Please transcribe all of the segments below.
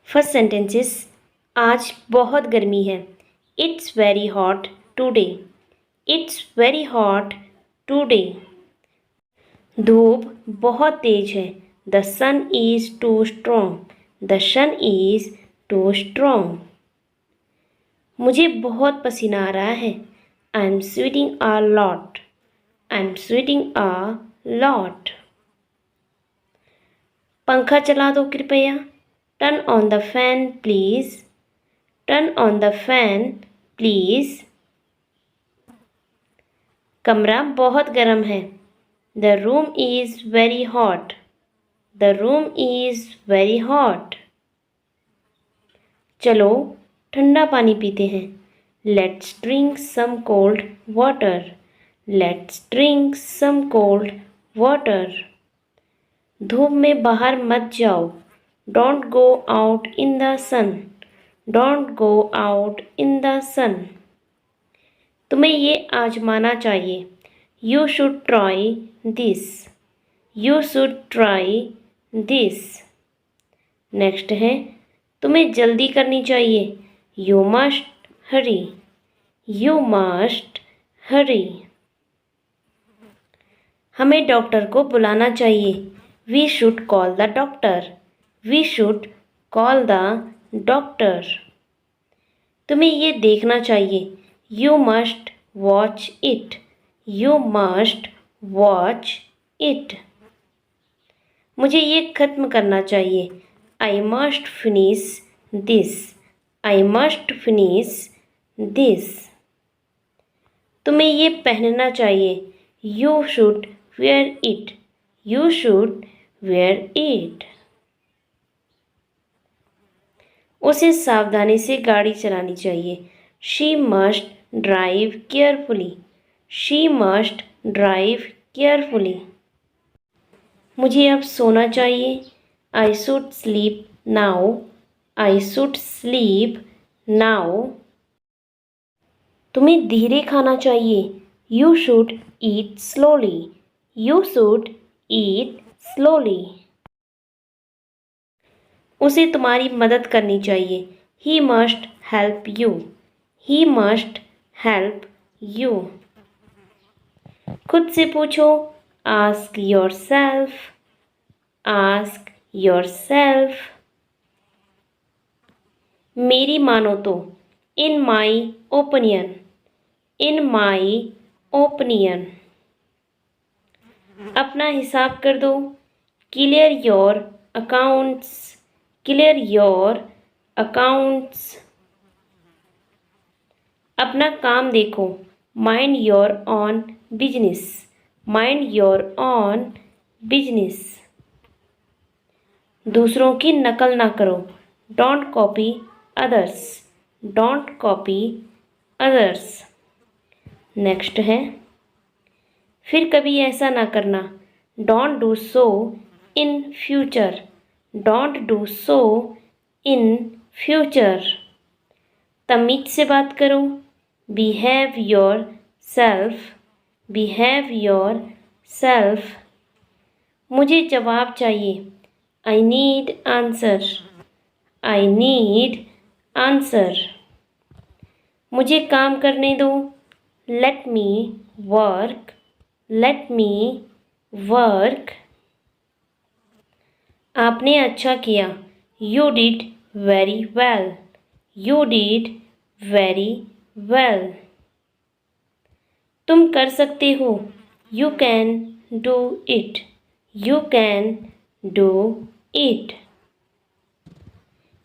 First sentences. आज बहुत गर्मी है। It's very hot today. It's very hot today. धूप बहुत तेज है। The sun is too strong. The sun is too strong. मुझे बहुत पसीना आ रहा है। I am sweating a lot. I am sweating a lot. पंखा चला दो कृपया। Turn on the fan please. Turn on the fan please. कमरा बहुत गर्म है। The room is very hot. The room is very hot. चलो ठंडा पानी पीते हैं। Let's drink some cold water. Let's drink some cold water. धूप में बाहर मत जाओ। Don't go out in the sun. Don't go out in the sun. तुम्हें ये आजमाना चाहिए। You should try this. You should try this. Next है, तुम्हें जल्दी करनी चाहिए। You must hurry. You must hurry. हमें डॉक्टर को बुलाना चाहिए। We should call the doctor. We should call the doctor. तुम्हें ये देखना चाहिए। You must watch it. You must watch it. मुझे ये खत्म करना चाहिए। I must finish this. I must finish this. तुम्हें ये पहनना चाहिए। You should wear it. You should wear it. उसे सावधानी से गाड़ी चलानी चाहिए। She must drive carefully. She must drive carefully. मुझे अब सोना चाहिए। I should sleep now. I should sleep now. तुम्हें धीरे खाना चाहिए। You should eat slowly. You should eat slowly. उसे तुम्हारी मदद करनी चाहिए। He must help you. He must help you. खुद से पूछो। Ask yourself. Ask yourself. मेरी मानो तो। In my opinion. In my opinion. अपना हिसाब कर दो। Clear your accounts. Clear your accounts. अपना काम देखो। Mind your own business. Mind your own business. दूसरों की नकल ना करो। Don't copy others. Don't copy others. Next है, फिर कभी ऐसा ना करना। Don't do so in future. Don't do so in future. तमीज से बात करो। Behave your self. Behave your self. मुझे जवाब चाहिए। I need answer. I need answer. मुझे काम करने दो। लेट मी वर्क। Let me work. आपने अच्छा किया। You did very well. You did very well. तुम कर सकते हो। You can do it. You can do it.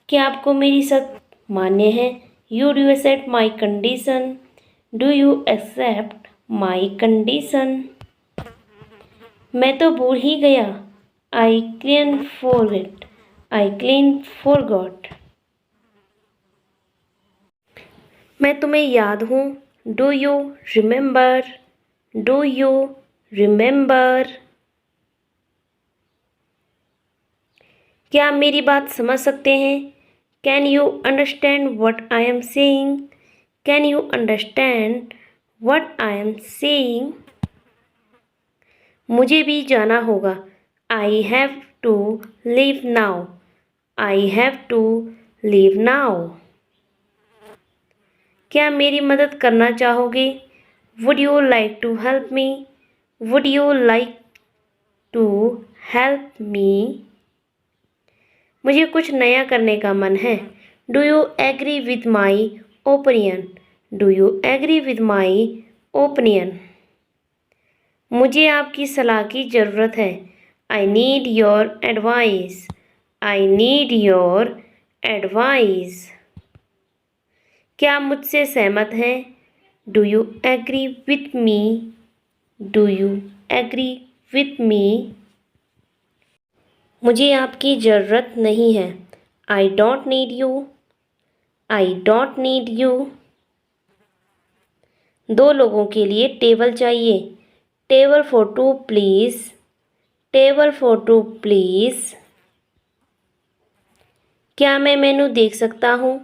क्या आपको मेरी शर्त मान्य है? You do accept my condition. Do you accept my condition? मैं तो भूल ही गया। I can forget. I can forgot. मैं तुम्हें याद हूँ। Do you remember? Do you remember? क्या आप मेरी बात समझ सकते हैं? Can you understand what I am saying? Can you understand what I am saying? मुझे भी जाना होगा। I have to leave now. I have to leave now. क्या मेरी मदद करना चाहोगे? Would you like to help me? Would you like to help me? मुझे कुछ नया करने का मन है. Do you agree with my opinion? Do you agree with my opinion? मुझे आपकी सलाह की ज़रूरत है. I need your advice. I need your advice. क्या आप मुझसे सहमत हैं? Do you agree with me? Do you agree with me? मुझे आपकी ज़रूरत नहीं है. I don't need you. I don't need you. 2 लोगों के लिए टेबल चाहिए. Table for 2 please. Table for 2 please. क्या मैं मेनू देख सकता हूँ?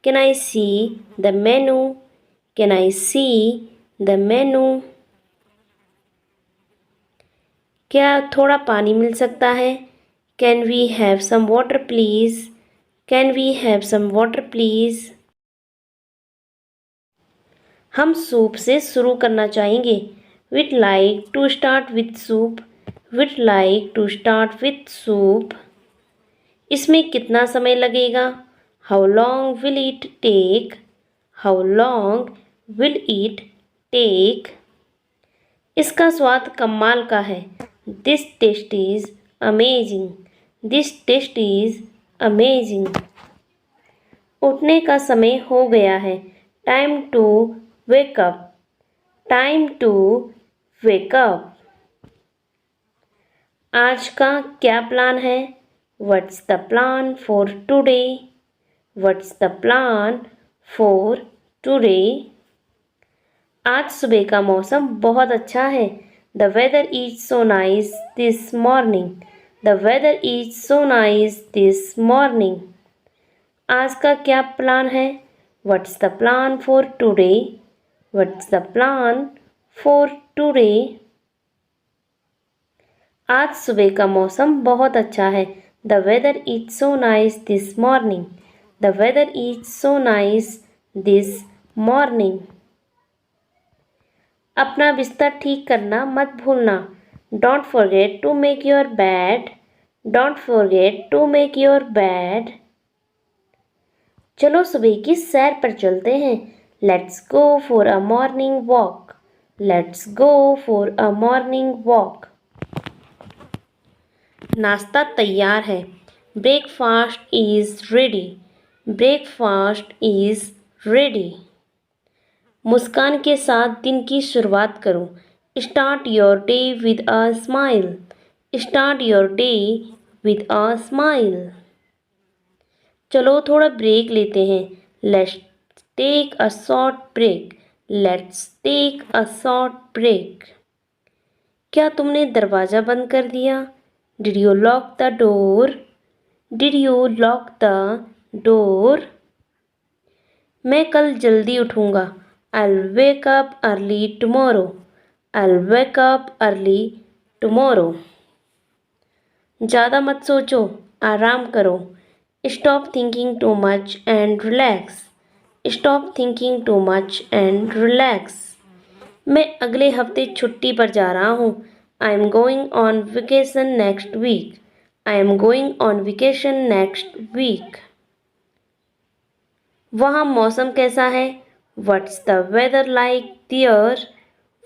Can I see the menu? Can I see the menu? क्या थोड़ा पानी मिल सकता है? Can we have some water please? Can we have some water please? हम सूप से शुरू करना चाहेंगे. We'd like to start with soup. We'd like to start with soup. इसमें कितना समय लगेगा? How long will it take? How long will it take? इसका स्वाद कमाल का है. This taste is amazing. This taste is amazing. उठने का समय हो गया है. Time to wake up. Time to wake up. आज का क्या प्लान है? What's the plan for today? What's the plan for today? आज सुबह का मौसम बहुत अच्छा है. The weather is so nice this morning. The weather is so nice this morning. आज का क्या प्लान है? What's the plan for today? What's the plan for today? आज सुबह का मौसम बहुत अच्छा है. The weather is so nice this morning. The weather is so nice this morning. अपना बिस्तर ठीक करना मत भूलना. Don't forget to make your bed. Don't forget to make your bed. चलो सुबह की सैर पर चलते हैं. Let's go for a morning walk. Let's go for a morning walk. नाश्ता तैयार है. Breakfast is ready. Breakfast is ready. मुस्कान के साथ दिन की शुरुआत करो. Start your day with a smile. Start your day with a smile. चलो थोड़ा ब्रेक लेते हैं. Let's take a short break. Let's take a short break. क्या तुमने दरवाज़ा बंद कर दिया? Did you lock the door? Did you lock the door? मैं कल जल्दी उठूँगा. I'll wake up early tomorrow. I'll wake up early tomorrow. ज़्यादा मत सोचो, आराम करो. Stop thinking too much and relax. Stop thinking too much and relax. मैं अगले हफ्ते छुट्टी पर जा रहा हूँ. I am going on vacation next week. I am going on vacation next week. वहाँ मौसम कैसा है? What's the weather like there?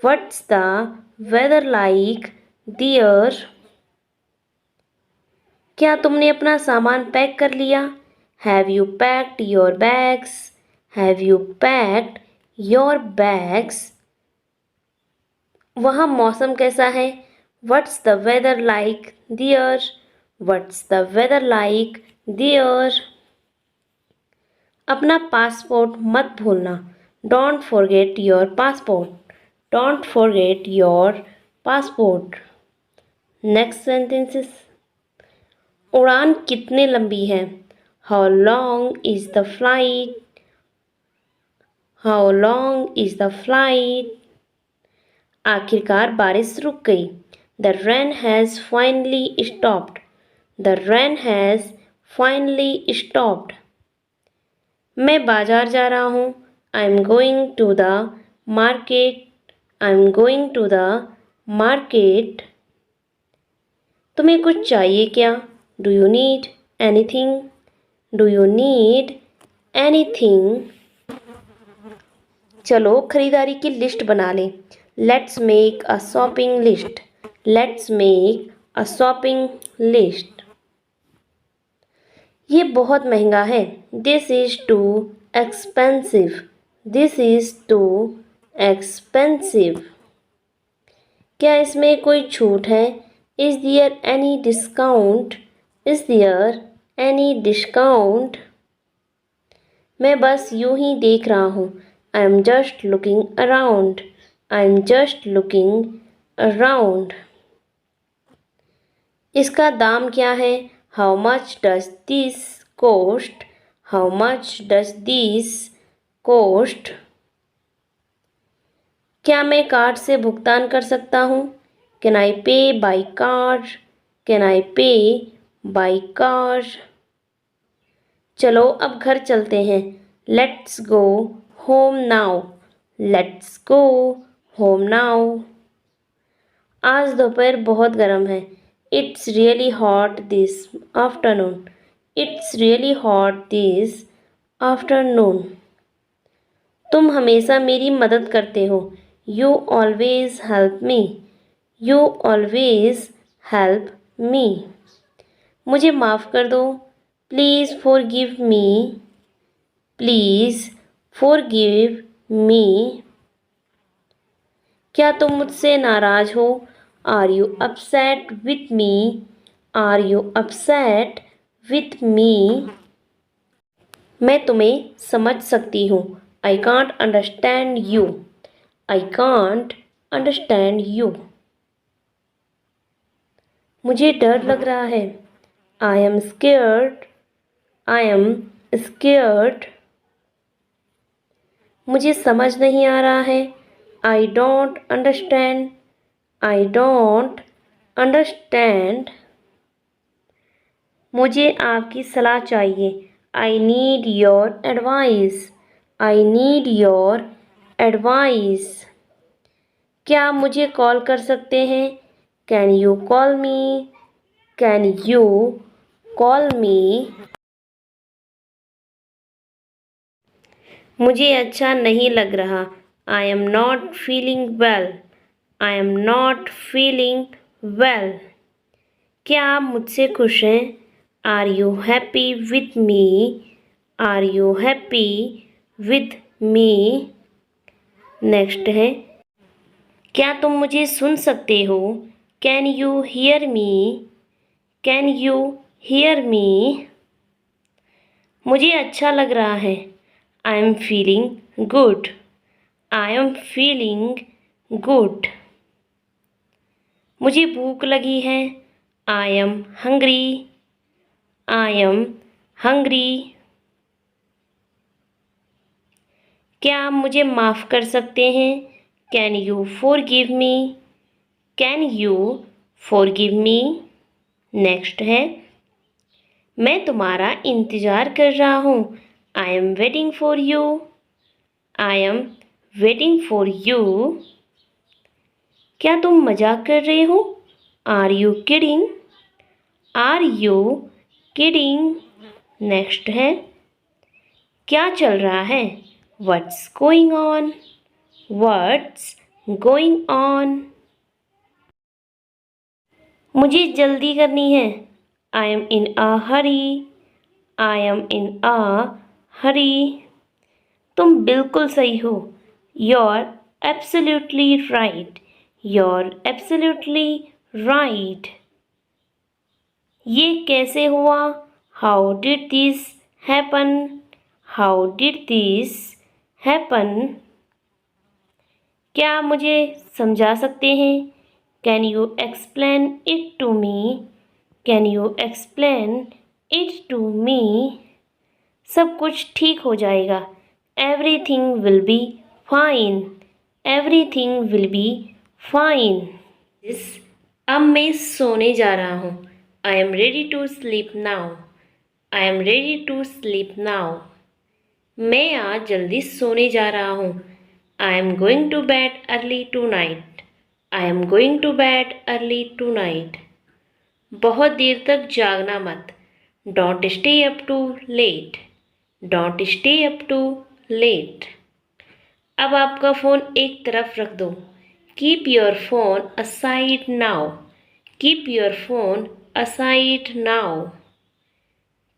What's the weather like there? क्या तुमने अपना सामान पैक कर लिया? Have you packed your bags? Have you packed your bags? वहाँ मौसम कैसा है? What's the weather like there? What's the weather like there? अपना पासपोर्ट मत भूलना. Don't forget your passport. Don't forget your passport. Next sentences. उड़ान कितनी लंबी है? How long is the flight? How long is the flight? आखिरकार बारिश रुक गई. The rain has finally stopped. The rain has finally stopped. मैं बाजार जा रहा हूँ. I am going to the market. I am going to the market. तुम्हें कुछ चाहिए क्या? Do you need anything? Do you need anything? चलो खरीदारी की लिस्ट बना लें. Let's make a shopping list. Let's make a shopping list. ये बहुत महंगा है. This is too expensive. This is too expensive. क्या इसमें कोई छूट है? Is there any discount? Is there any discount? मैं बस यूं ही देख रहा हूँ. I am just looking around. I am just looking around. इसका दाम क्या है? How much does this cost? How much does this cost? क्या मैं कार्ड से भुगतान कर सकता हूँ? Can I pay by card? Can I pay by card? चलो अब घर चलते हैं. Let's go home now. Let's go home now. आज दोपहर बहुत गर्म है. It's really hot this afternoon. It's really hot this afternoon. तुम हमेशा मेरी मदद करते हो. You always help me. You always help me. मुझे माफ़ कर दो. Please forgive me. Please forgive me. क्या तुम मुझसे नाराज़ हो? Are you upset with me? Are you upset with me? मैं तुम्हें समझ सकती हूँ. I can't understand you. I can't understand you. मुझे डर लग रहा है. I am scared. I am scared. मुझे समझ नहीं आ रहा है. I don't understand. I don't understand. मुझे आपकी सलाह चाहिए. I need your advice. I need your advice. क्या आप मुझे कॉल कर सकते हैं? Can you call me? Can you call me? मुझे अच्छा नहीं लग रहा. I am not feeling well. I am not feeling well. क्या आप मुझसे खुश हैं? Are you happy with me? Are you happy with me? Next है. क्या तुम मुझे सुन सकते हो? Can you hear me? Can you hear me? मुझे अच्छा लग रहा है. I am feeling good. I am feeling good. मुझे भूख लगी है. I am hungry. I am hungry. क्या आप मुझे माफ़ कर सकते हैं? Can you forgive me? Can you forgive me? Next है. मैं तुम्हारा इंतज़ार कर रहा हूँ. I am waiting for you. I am waiting for you. क्या तुम मजाक कर रहे हो? Are you kidding? Are you kidding? Next है. क्या चल रहा है? What's going on? What's going on? मुझे जल्दी करनी है. I am in a hurry. I am in a hurry. तुम बिल्कुल सही हो. You're absolutely right. You're absolutely right. ये कैसे हुआ? How did this happen? How did this happen? क्या आप मुझे समझा सकते हैं? Can you explain it to me? Can you explain it to me? सब कुछ ठीक हो जाएगा. Everything will be fine. Everything will be fine. अब मैं सोने जा रहा हूँ. I am ready to sleep now. I am ready to sleep now. मैं आज जल्दी सोने जा रहा हूँ। I am going to bed early tonight. I am going to bed early tonight. बहुत देर तक जागना मत। Don't stay up too late. Don't stay up too late. अब आपका फ़ोन एक तरफ रख दो। Keep your phone aside now. Keep your phone aside now.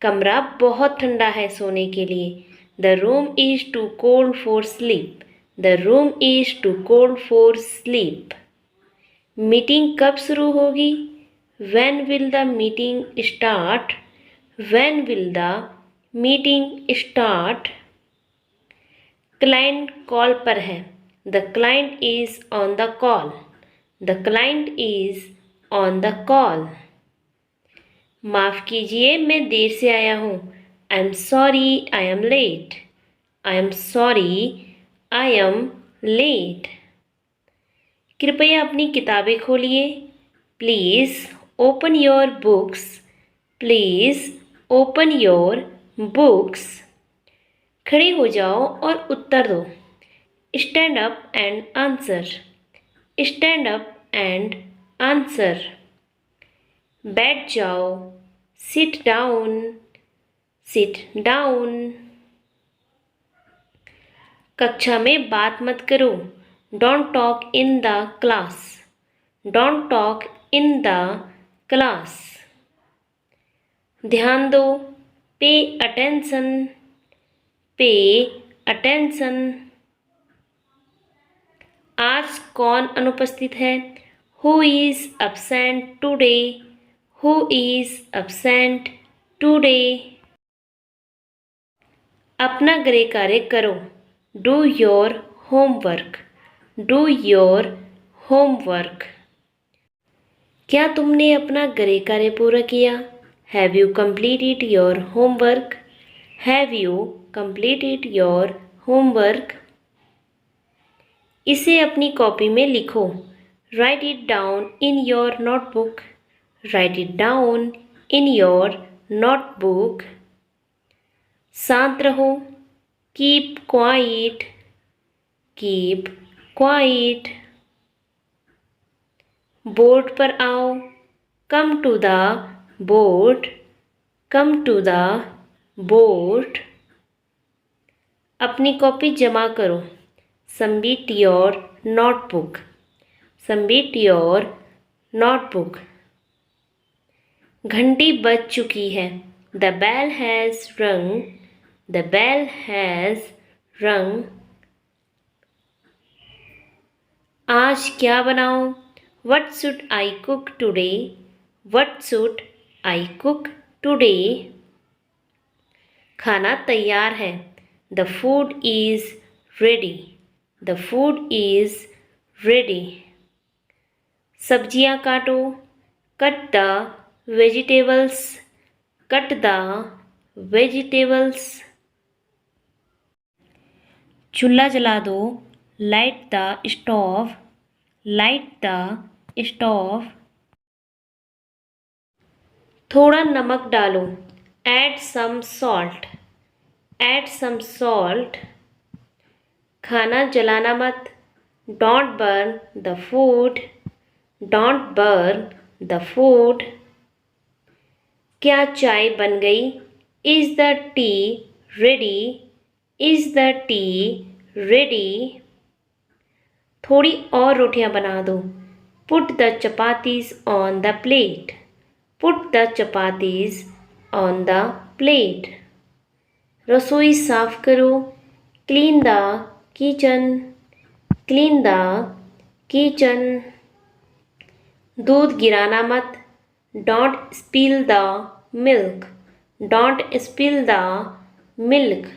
कमरा बहुत ठंडा है सोने के लिए। The room is too cold for sleep. The room is too cold for sleep. Meeting कब शुरू होगी? When will the meeting start? When will the meeting start? Client call पर है। The client is on the call. The client is on the call. माफ़ कीजिए मैं देर से आया हूँ। I am sorry I am late. I am sorry I am late. कृपया अपनी किताबें खोलिए। Please open your books. Please open your books. खड़े हो जाओ और उत्तर दो। Stand up and answer. Stand up and answer. बैठ जाओ। Sit down. Sit down. कक्षा में बात मत करो। Don't talk in the class. Don't talk in the class. ध्यान दो। Pay attention. Pay attention. आज कौन अनुपस्थित है? Who is absent today? Who is absent today? अपना गृह कार्य करो। Do your homework. Do your homework. क्या तुमने अपना गृह कार्य पूरा किया? Have you completed your homework? Have you completed your homework? इसे अपनी कॉपी में लिखो। Write it down in your notebook. Write it down in your notebook. शांत रहो। Keep quiet. Keep quiet. Board पर आओ। Come to the board. Come to the board. अपनी copy जमा करो। Submit your notebook. Submit your notebook. घंटी बज चुकी है। The bell has rung. The bell has rung. आज क्या बनाऊं? What should I cook today? What should I cook today? खाना तैयार है। The food is ready. The food is ready. सब्जियां काटो। Cut the vegetables. Cut the vegetables. चूल्हा जला दो। Light the stove. Light the stove. थोड़ा नमक डालो। Add some salt. Add some salt. खाना जलाना मत। Don't burn the food. Don't burn the food. क्या चाय बन गई? Is the tea ready? Is the tea ready? थोड़ी और रोटियां बना दो। Put the chapatis on the plate. Put the chapatis on the plate. रसोई साफ करो। Clean the kitchen. Clean the kitchen. दूध गिराना मत। Don't spill the milk. Don't spill the milk.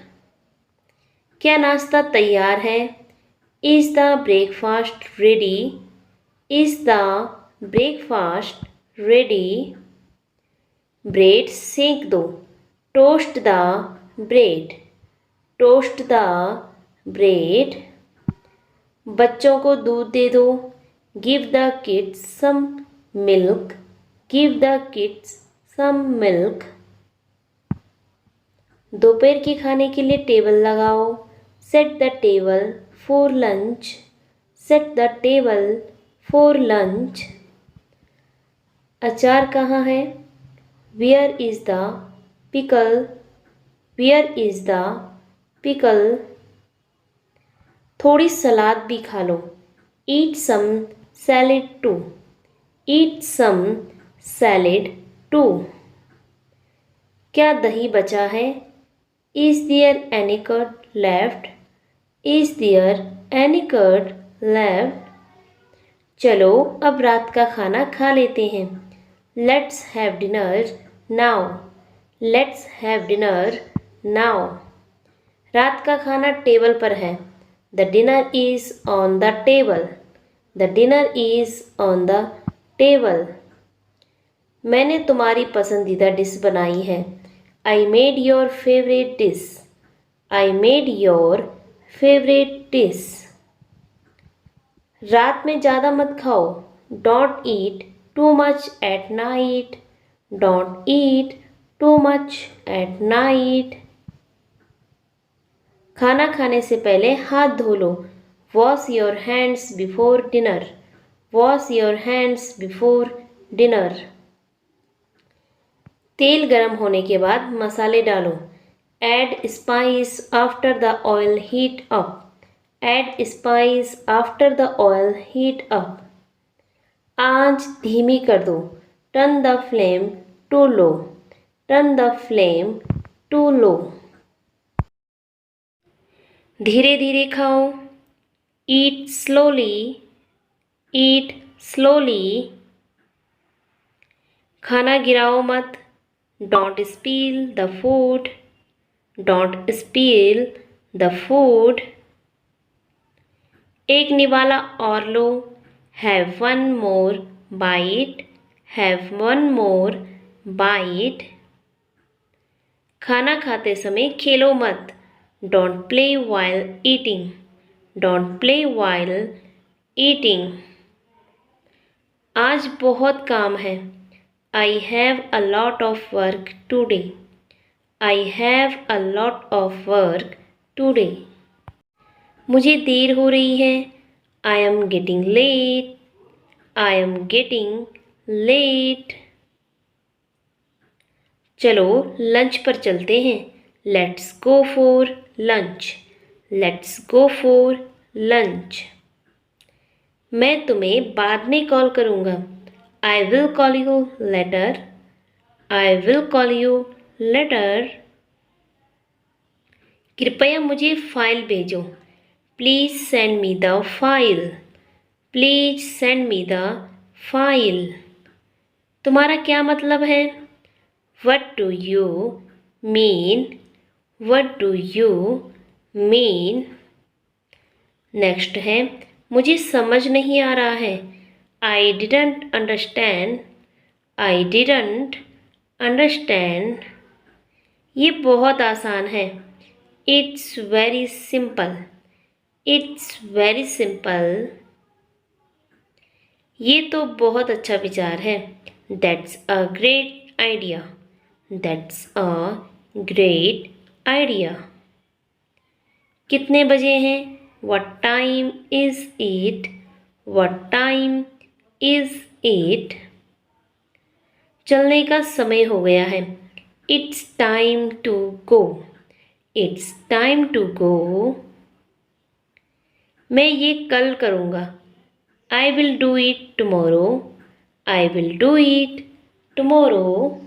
क्या नाश्ता तैयार है? Is the breakfast ready? Is the breakfast ready? Bread सेंक दो। Toast the bread. Toast the bread. बच्चों को दूध दे दो। Give the kids some milk. Give the kids some milk. दोपहर के खाने के लिए टेबल लगाओ। Set the table for lunch. Set the table for lunch. अचार कहाँ है? Where is the pickle? Where is the pickle? थोड़ी सलाद भी खा लो। Eat some salad too. Eat some salad too. क्या दही बचा है? Is there any curd left? Is there any curd left? चलो अब रात का खाना खा लेते हैं। Let's have dinner now. Let's have dinner now. रात का खाना टेबल पर है। The dinner is on the table. The dinner is on the table. मैंने तुम्हारी पसंदीदा डिश बनाई है। I made your favourite dish. I made your favourite dish. रात में ज़्यादा मत खाओ। Don't eat too much at night. Don't eat too much at night. खाना खाने से पहले हाथ धो लो। Wash your hands before dinner. Wash your hands before dinner. तेल गर्म होने के बाद मसाले डालो। Add spice after the oil heat up. Add spice after the oil heat up. आंच धीमी कर दो। Turn the flame to low. Turn the flame to low. धीरे धीरे खाओ। Eat slowly. Eat slowly. खाना गिराओ मत। Don't spill the food. Don't spill the food. एक निवाला और लो। Have one more bite. Have one more bite. खाना खाते समय खेलो मत। Don't play while eating. Don't play while eating. आज बहुत काम है। I have a lot of work today. I have a lot of work today. मुझे देर हो रही है। I am getting late. I am getting late. चलो लंच पर चलते हैं। Let's go for lunch. Let's go for lunch. मैं तुम्हें बाद में कॉल करूँगा। I will call you later. I will call you later. कृपया मुझे फाइल भेजो। Please send me the file. Please send me the file. तुम्हारा क्या मतलब है? What do you mean? What do you mean? Next है मुझे समझ नहीं आ रहा है। I didn't understand. I didn't understand. ये बहुत आसान है। It's very simple. It's very simple. ये तो बहुत अच्छा विचार है। That's a great idea. That's a great idea. कितने बजे हैं? What time is it? What time is it? चलने का समय हो गया है। It's time to go. It's time to go. मैं ये कल करूँगा। I will do it tomorrow. I will do it tomorrow.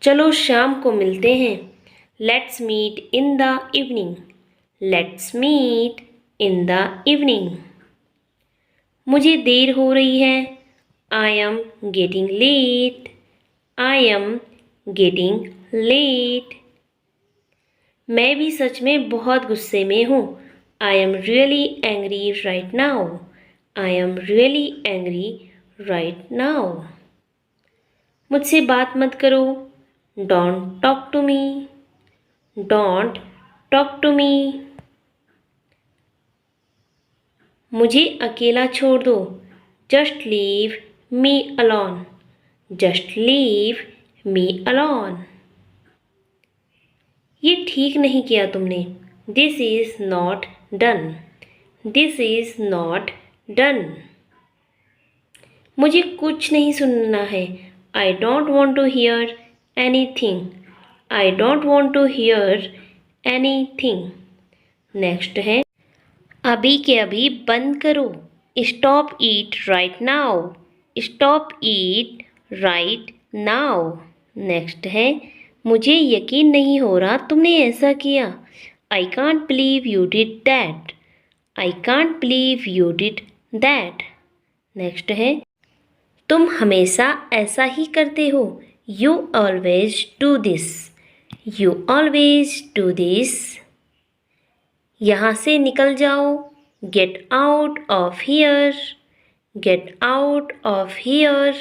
चलो शाम को मिलते हैं। Let's meet in the evening. Let's meet in the evening. मुझे देर हो रही है। I am getting late. I am getting late. मैं भी सच में बहुत गुस्से में हूँ। I am really angry right now. I am really angry right now. मुझसे बात मत करो। Don't talk to me. Don't talk to me. मुझे अकेला छोड़ दो। Just leave me alone. Just leave me alone. ये ठीक नहीं किया तुमने। This is not done. This is not done. मुझे कुछ नहीं सुनना है। आई don't want to hear anything. I don't want to hear anything. Next है, अभी के अभी बंद करो। Stop it right now. Stop it right now. Next है, मुझे यकीन नहीं हो रहा तुमने ऐसा किया। I can't believe you did that. I can't believe you did that. Next है, तुम हमेशा ऐसा ही करते हो। You always do this. You always do this. यहाँ से निकल जाओ। Get out of here. Get out of here.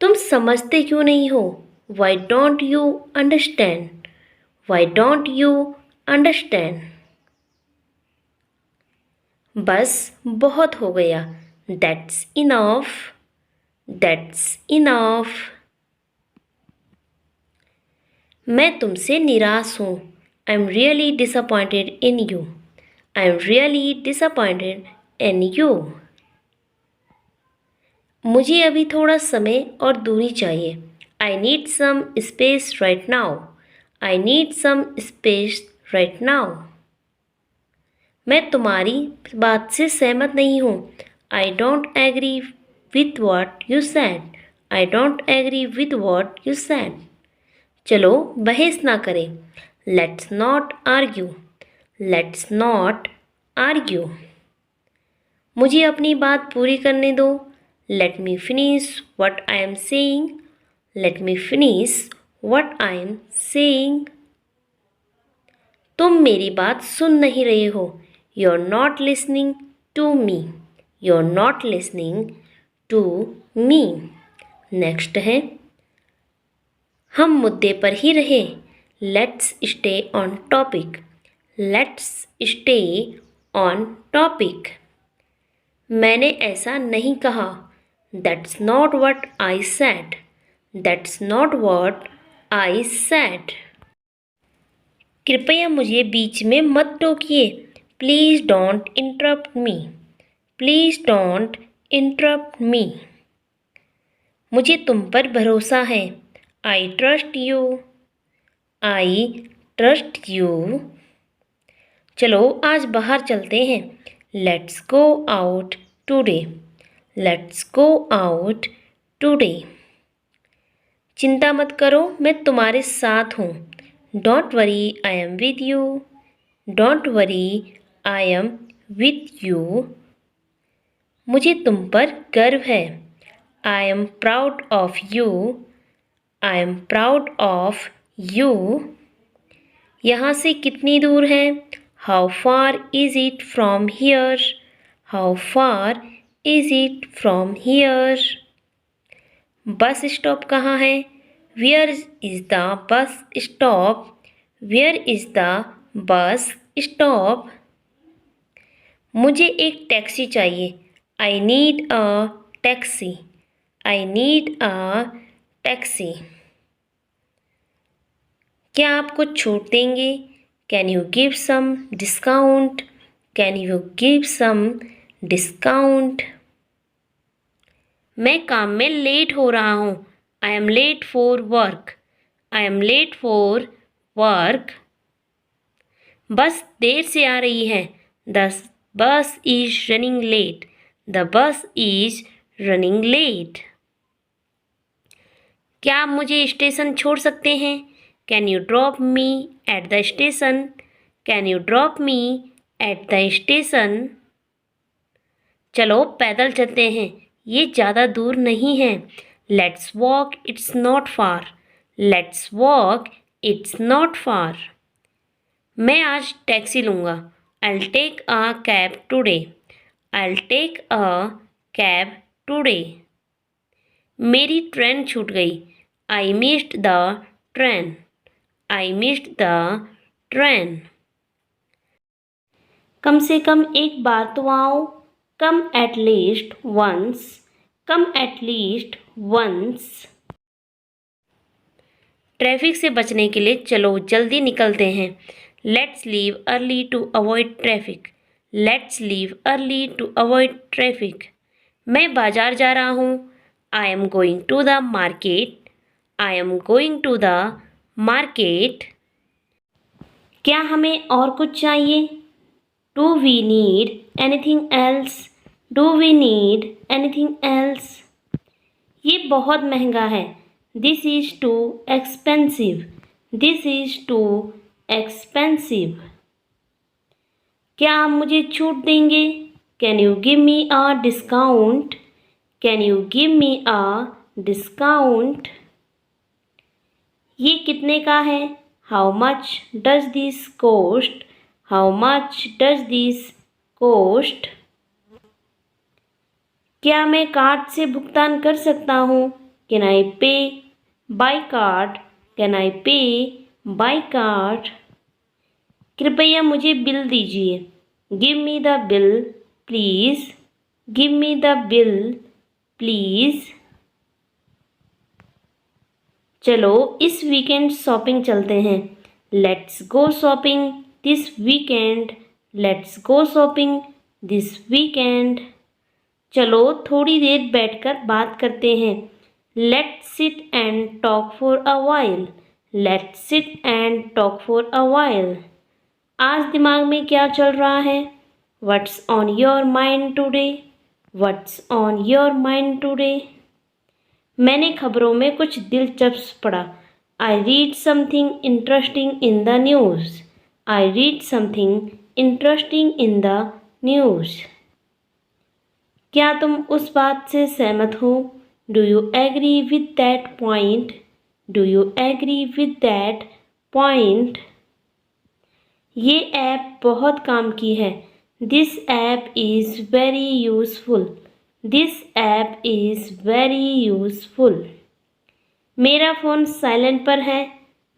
तुम समझते क्यों नहीं हो। Why don't you understand. Why don't you understand. बस बहुत हो गया। That's enough. That's enough. मैं तुमसे निराश हूँ। I am really disappointed in you. I am really disappointed in you. मुझे अभी थोड़ा समय और दूरी चाहिए। I need some space right now. I need some space right now. मैं तुम्हारी बात से सहमत नहीं हूँ। I don't agree with what you said. I don't agree with what you said. चलो बहस ना करें। Let's not argue. Let's not argue. मुझे अपनी बात पूरी करने दो। Let me finish what I am saying. Let me finish what I am saying. तुम मेरी बात सुन नहीं रहे हो। You are not listening to me. You are not listening to me. Next है, हम मुद्दे पर ही रहे। Let's stay on topic. Let's stay on topic. मैंने ऐसा नहीं कहा। That's not what I said. That's not what I said. कृपया मुझे बीच में मत टोकिए। Please don't interrupt me. Please don't interrupt me. मुझे तुम पर भरोसा है। I trust you. I trust you. चलो आज बाहर चलते हैं। Let's go out today. Let's go out today. चिंता मत करो, मैं तुम्हारे साथ हूँ। Don't worry, I am with you. Don't worry, I am with you. मुझे तुम पर गर्व है। I am proud of you. I am proud of you. यहाँ से कितनी दूर है। How far is it from here. How far is it from here. Bus stop कहाँ है। Where is the bus stop. Where is the bus stop. मुझे एक taxi चाहिए। I need a taxi. I need a taxi. क्या आप कुछ छूट देंगे। Can you give some discount. Can you give some discount. मैं काम में लेट हो रहा हूँ। I am late for work. I am late for work. Bus देर से आ रही है। The bus is running late. The bus is running late. क्या आप मुझे स्टेशन छोड़ सकते हैं। Can you drop me at the station. Can you drop me at the station. चलो पैदल चलते हैं, ये ज़्यादा दूर नहीं है। Let's walk, it's not far. Let's walk, it's not far. मैं आज टैक्सी लूँगा। I'll take a cab today. I'll take a cab today. मेरी ट्रेन छूट गई। I missed the train. I missed the train. कम से कम एक बार तो आओ। Come at least once. Come at least once. Traffic से बचने के लिए चलो जल्दी निकलते हैं। Let's leave early to avoid traffic. Let's leave early to avoid traffic. मैं बाजार जा रहा हूँ। I am going to the market. I am going to the market. क्या हमें और कुछ चाहिए? Do we need anything else? Do we need anything else? ये बहुत महंगा है। This is too expensive. This is too expensive. क्या आप मुझे छूट देंगे? Can you give me a discount? Can you give me a discount? ये कितने का है? How much does this cost? How much does this cost? क्या मैं कार्ड से भुगतान कर सकता हूँ? कैन आई पे बाय कार्ड? कैन आई पे बाय कार्ड? कृपया मुझे बिल दीजिए। Give me the bill please. Give me the bill please. चलो इस वीकेंड शॉपिंग चलते हैं। Let's go shopping this weekend. Let's go shopping this weekend. चलो थोड़ी देर बैठकर बात करते हैं। Let's sit and talk for a while. Let's sit and talk for a while. आज दिमाग में क्या चल रहा है? What's on your mind today? What's on your mind today? मैंने खबरों में कुछ दिलचस्प पढ़ा। I read something interesting in the news. I read something interesting in the news. क्या तुम उस बात से सहमत हो? Do you agree with that point? Do you agree with that point? ये ऐप बहुत काम की है। This app is very useful. This app is very useful. मेरा फ़ोन साइलेंट पर है।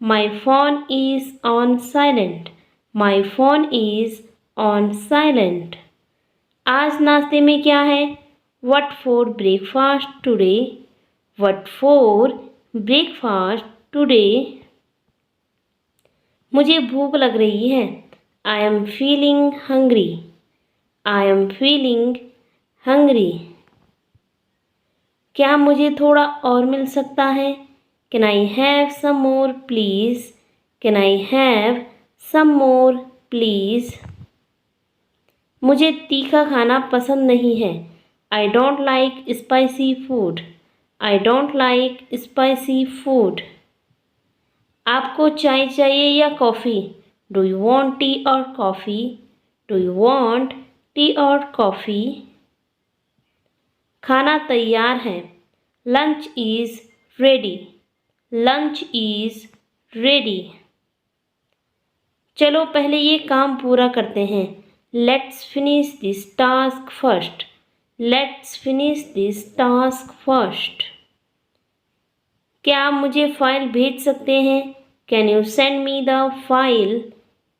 My phone is on silent. My phone is on silent. आज नाश्ते में क्या है? What for breakfast today? What for breakfast today? मुझे भूख लग रही है। I am feeling hungry. I am feeling hungry. क्या मुझे थोड़ा और मिल सकता है? Can I have some more please? Can I have some more please? मुझे तीखा खाना पसंद नहीं है। आई डोंट लाइक स्पाइसी फूड। आई डोंट लाइक स्पाइसी फूड। आपको चाय चाहिए या coffee? Do you want tea or coffee? Do you want tea or coffee? खाना तैयार है। Lunch is ready. Lunch is ready. चलो पहले ये काम पूरा करते हैं। Let's finish this task first. Let's finish this task first. क्या आप मुझे फ़ाइल भेज सकते हैं? Can you send me the file?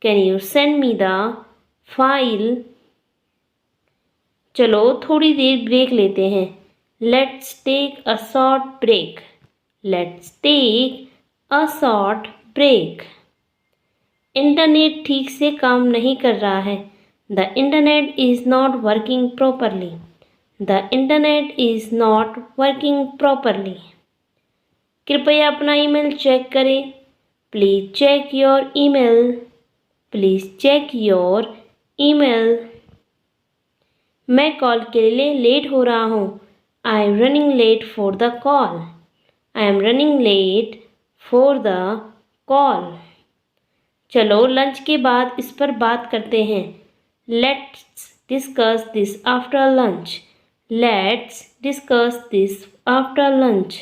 Can you send me the file? चलो थोड़ी देर ब्रेक लेते हैं। Let's take a short break. Let's take a short break. Internet ठीक से काम नहीं कर रहा है। The internet is not working properly. The internet is not working properly. कृपया अपना ईमेल चेक करें। Please check your email. Please check your email. मैं कॉल के लिए लेट हो रहा हूँ। I am running late for the call. I am running late for the call. चलो लंच के बाद इस पर बात करते हैं। Let's discuss this after lunch. Let's discuss this after lunch.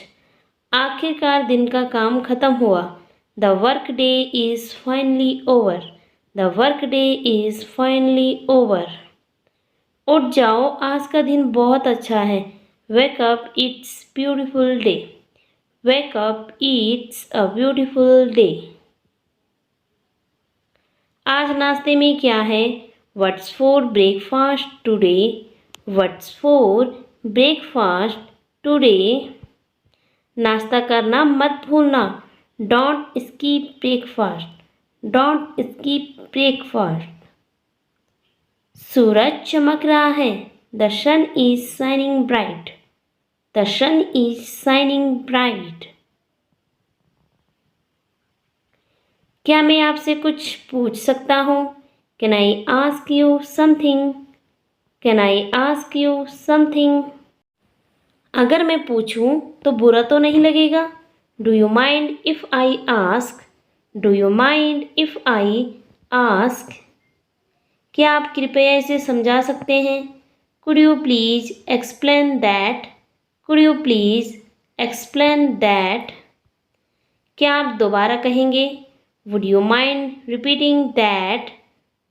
आखिरकार दिन का काम खत्म हुआ। The work day is finally over. The work day is finally over. उठ जाओ, आज का दिन बहुत अच्छा है। Wake up, it's beautiful day. Wake up, it's a beautiful day. आज नाश्ते में क्या है? What's for breakfast today? What's for breakfast today? नाश्ता करना मत भूलना। Don't skip breakfast, don't skip breakfast. सूरज चमक रहा है, the sun is shining bright, the sun is shining bright. क्या मैं आपसे कुछ पूछ सकता हूँ? Can I ask you something, can I ask you something. अगर मैं पूछूं तो बुरा तो नहीं लगेगा? Do you mind if I ask, do you mind if I ask. क्या आप कृपया इसे समझा सकते हैं? Could you please explain that, could you please explain that. क्या आप दोबारा कहेंगे? Would you mind repeating that,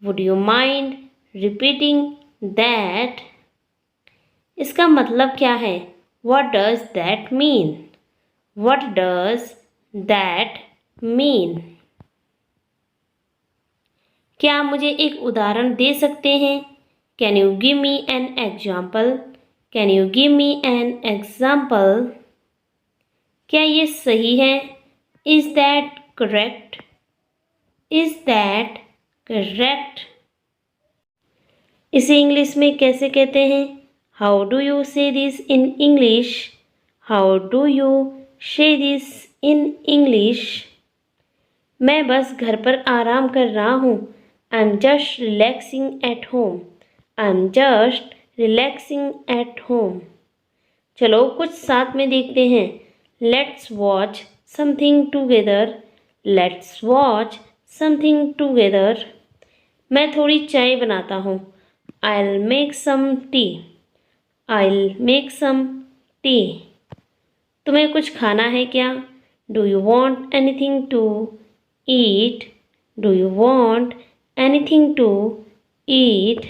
would you mind repeating that. इसका मतलब क्या है? What does that mean? What does that mean? क्या आप मुझे एक उदाहरण दे सकते हैं? Can you give me an example? Can you give me an example? क्या ये सही है? Is that correct? Is that correct? इसे इंग्लिश में कैसे कहते हैं? How do you say this in English? How do you say this in English? मैं बस घर पर आराम कर रहा हूँ। I'm just relaxing at home. I'm just relaxing at home. चलो कुछ साथ में देखते हैं। Let's watch something together. Let's watch something together. मैं थोड़ी चाय बनाता हूँ। I'll make some tea. I'll make some tea. तुम्हें कुछ खाना है क्या? Do you want anything to eat? Do you want anything to eat?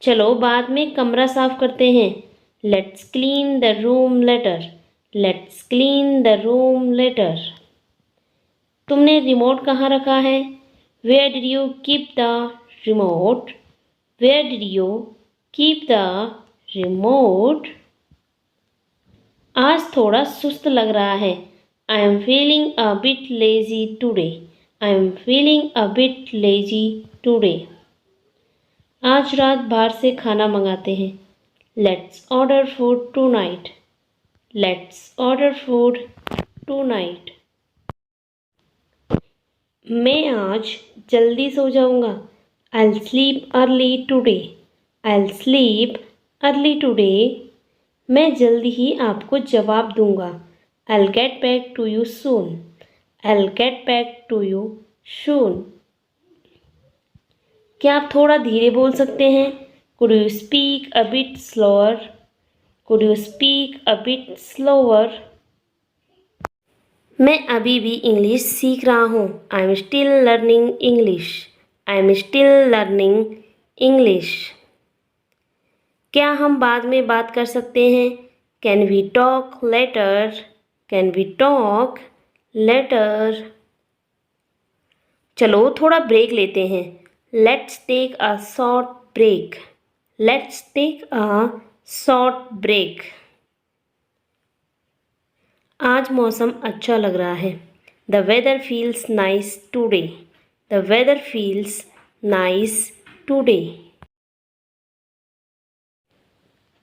चलो बाद में कमरा साफ करते हैं। Let's clean the room later. Let's clean the room later. तुमने रिमोट कहाँ रखा है? Where did you keep the remote? Where did you keep the remote? आज थोड़ा सुस्त लग रहा है। I am feeling a bit lazy today. I am feeling a bit lazy today. आज रात बाहर से खाना मंगाते हैं। Let's order food tonight. Let's order food tonight. मैं आज जल्दी सो जाऊंगा। I'll sleep early today. I'll sleep early today. मैं जल्दी ही आपको जवाब दूंगा। I'll get back to you soon. I'll get back to you soon. क्या आप थोड़ा धीरे बोल सकते हैं? Could you speak a bit slower? Could you speak a bit slower? मैं अभी भी इंग्लिश सीख रहा हूँ। I am still learning English. I am still learning English. क्या हम बाद में बात कर सकते हैं? Can we talk later? Can we talk later? चलो थोड़ा ब्रेक लेते हैं। Let's take a short break. Let's take a short break. आज मौसम अच्छा लग रहा है। The weather feels nice today. The weather feels nice today.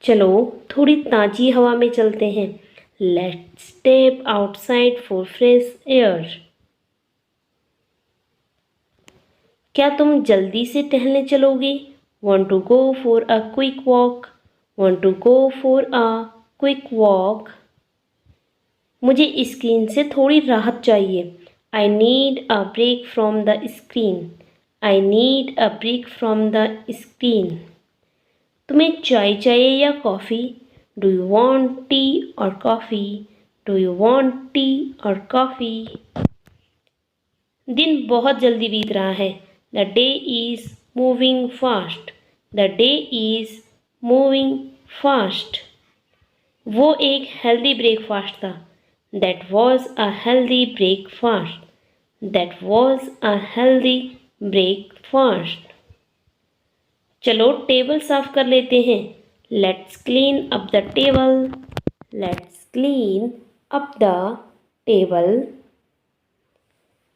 चलो थोड़ी ताज़ी हवा में चलते हैं। Let's step outside for fresh air. क्या तुम जल्दी से टहलने चलोगे? Want to go for a quick walk? Want to go for a quick walk? मुझे स्क्रीन से थोड़ी राहत चाहिए। I need a break from the screen. I need a break from the screen. तुम्हें चाय चाहिए या coffee? Do you want tea or coffee? Do you want tea or coffee? दिन बहुत जल्दी बीत रहा है। The day is moving fast. The day is moving fast. वो एक हेल्दी ब्रेकफास्ट था। That was a healthy breakfast. That was a healthy breakfast. चलो टेबल साफ कर लेते हैं। Let's clean up the table. Let's clean up the table.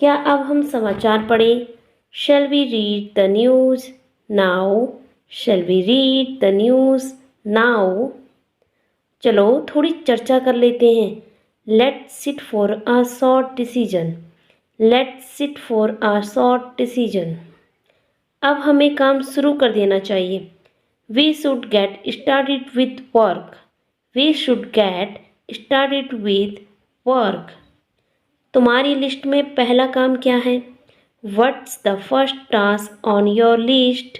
क्या अब हम समाचार पढ़ें? Shall we read the news now? Shall we read the news now? चलो थोड़ी चर्चा कर लेते हैं. Let's sit for a short decision. Let's sit for a short decision. अब हमें काम शुरू कर देना चाहिए. We should get started with work. We should get started with work. तुम्हारी लिस्ट में पहला काम क्या है? What's the first task on your list?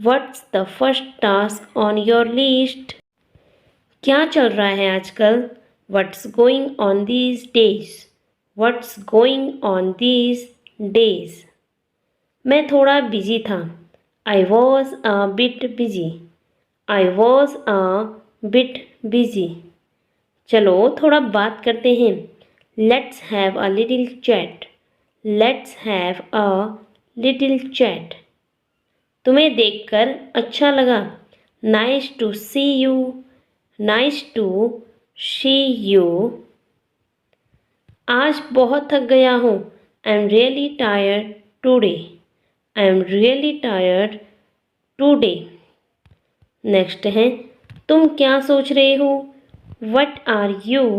What's the first task on your list? क्या चल रहा है आजकल? What's going on these days? What's going on these days? मैं थोड़ा बिजी था. I was a bit busy. I was a bit busy. चलो थोड़ा बात करते हैं. Let's have a little chat. Let's have a little chat. तुम्हें देखकर अच्छा लगा. Nice to see you. Nice to see you. आज बहुत थक गया हूँ. I'm really tired today. I'm really tired today. Next है, तुम क्या सोच रहे हो? What are you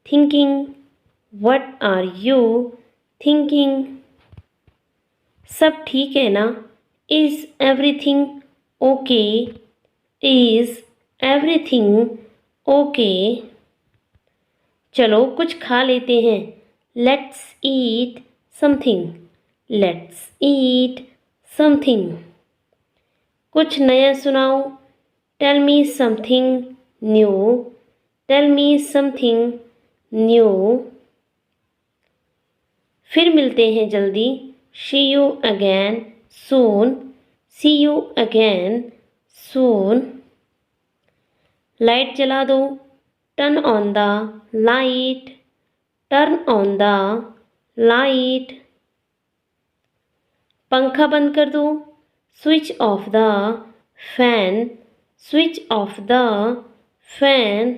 thinking? What are you thinking? सब ठीक है ना? Is everything okay? Is everything okay? चलो कुछ खा लेते हैं. Let's eat something. Let's eat something. कुछ नया सुनाओ. Tell me something new. Tell me something new. फिर मिलते हैं जल्दी. See you again soon. See you again soon. Light जला दो. Turn on the light. Turn on the light. पंखा बंद कर दो. Switch off the fan. Switch off the fan.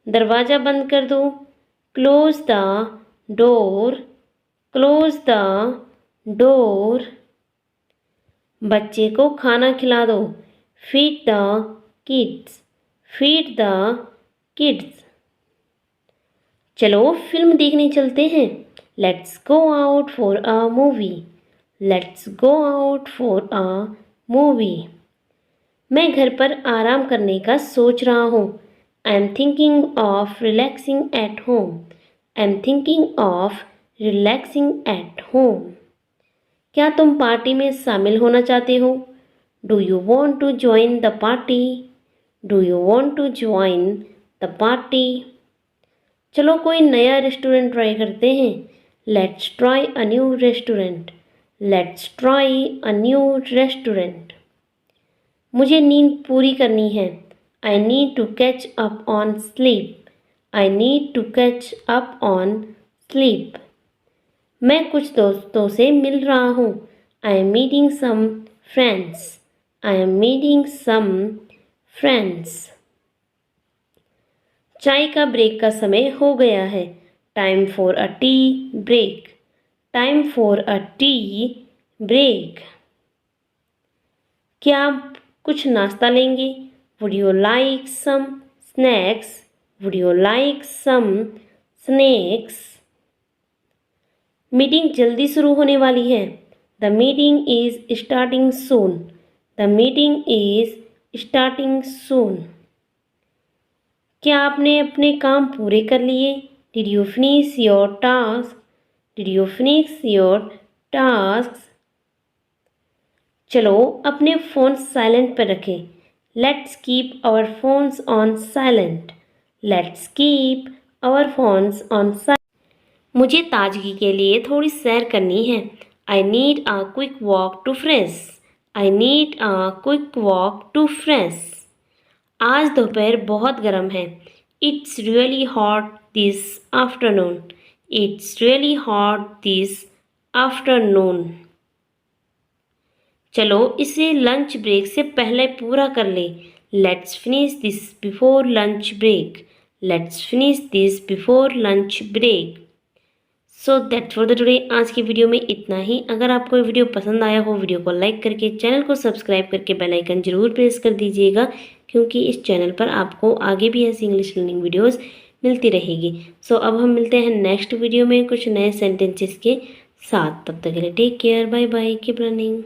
दरवाज़ा बंद कर दो. Close the door. Close the door. बच्चे को खाना खिला दो. Feed the kids. Feed the kids. चलो फिल्म देखने चलते हैं. Let's go out for a movie. Let's go out for a movie. मैं घर पर आराम करने का सोच रहा हूँ. I am thinking of relaxing at home. I am thinking of relaxing at home. क्या तुम पार्टी में शामिल होना चाहते हो? Do you want to join the party? Do you want to join the party? चलो कोई नया रेस्टोरेंट ट्राई करते हैं. Let's try a new restaurant. Let's try a new restaurant. मुझे नींद पूरी करनी है. I need to catch up on sleep. I need to catch up on sleep. मैं कुछ दोस्तों से मिल रहा हूँ. I am meeting some friends. I am meeting some friends. चाय का ब्रेक का समय हो गया है. Time for a tea break. Time for a tea break. क्या आप कुछ नाश्ता लेंगे? Would you like some snacks? Would you like some snacks? Meeting जल्दी शुरू होने वाली है. The meeting is starting soon. The meeting is starting soon. क्या आपने अपने काम पूरे कर लिए? Did you finish your task? Did you finish your tasks? चलो अपने फ़ोन साइलेंट पर रखें. Let's keep our phones on silent. Let's keep our phones on silent. मुझे ताजगी के लिए थोड़ी सैर करनी है. I need a quick walk to fresh. I need a quick walk to fresh. आज दोपहर बहुत गर्म है. It's really hot this afternoon. It's really hot this afternoon. चलो इसे लंच ब्रेक से पहले पूरा कर ले. Let's finish this before lunch break. Let's finish this before lunch break. So that's for the today. आज की वीडियो में इतना ही। अगर आपको ये वीडियो पसंद आया हो, वीडियो को लाइक करके चैनल को सब्सक्राइब करके बेल आइकन जरूर प्रेस कर दीजिएगा, क्योंकि इस चैनल पर आपको आगे भी ऐसी इंग्लिश लर्निंग वीडियोस मिलती रहेगी। सो अब हम मिलते हैं नेक्स्ट वीडियो में कुछ नए सेंटेंसेस के साथ। तब तक के लिए take care, bye bye, keep learning.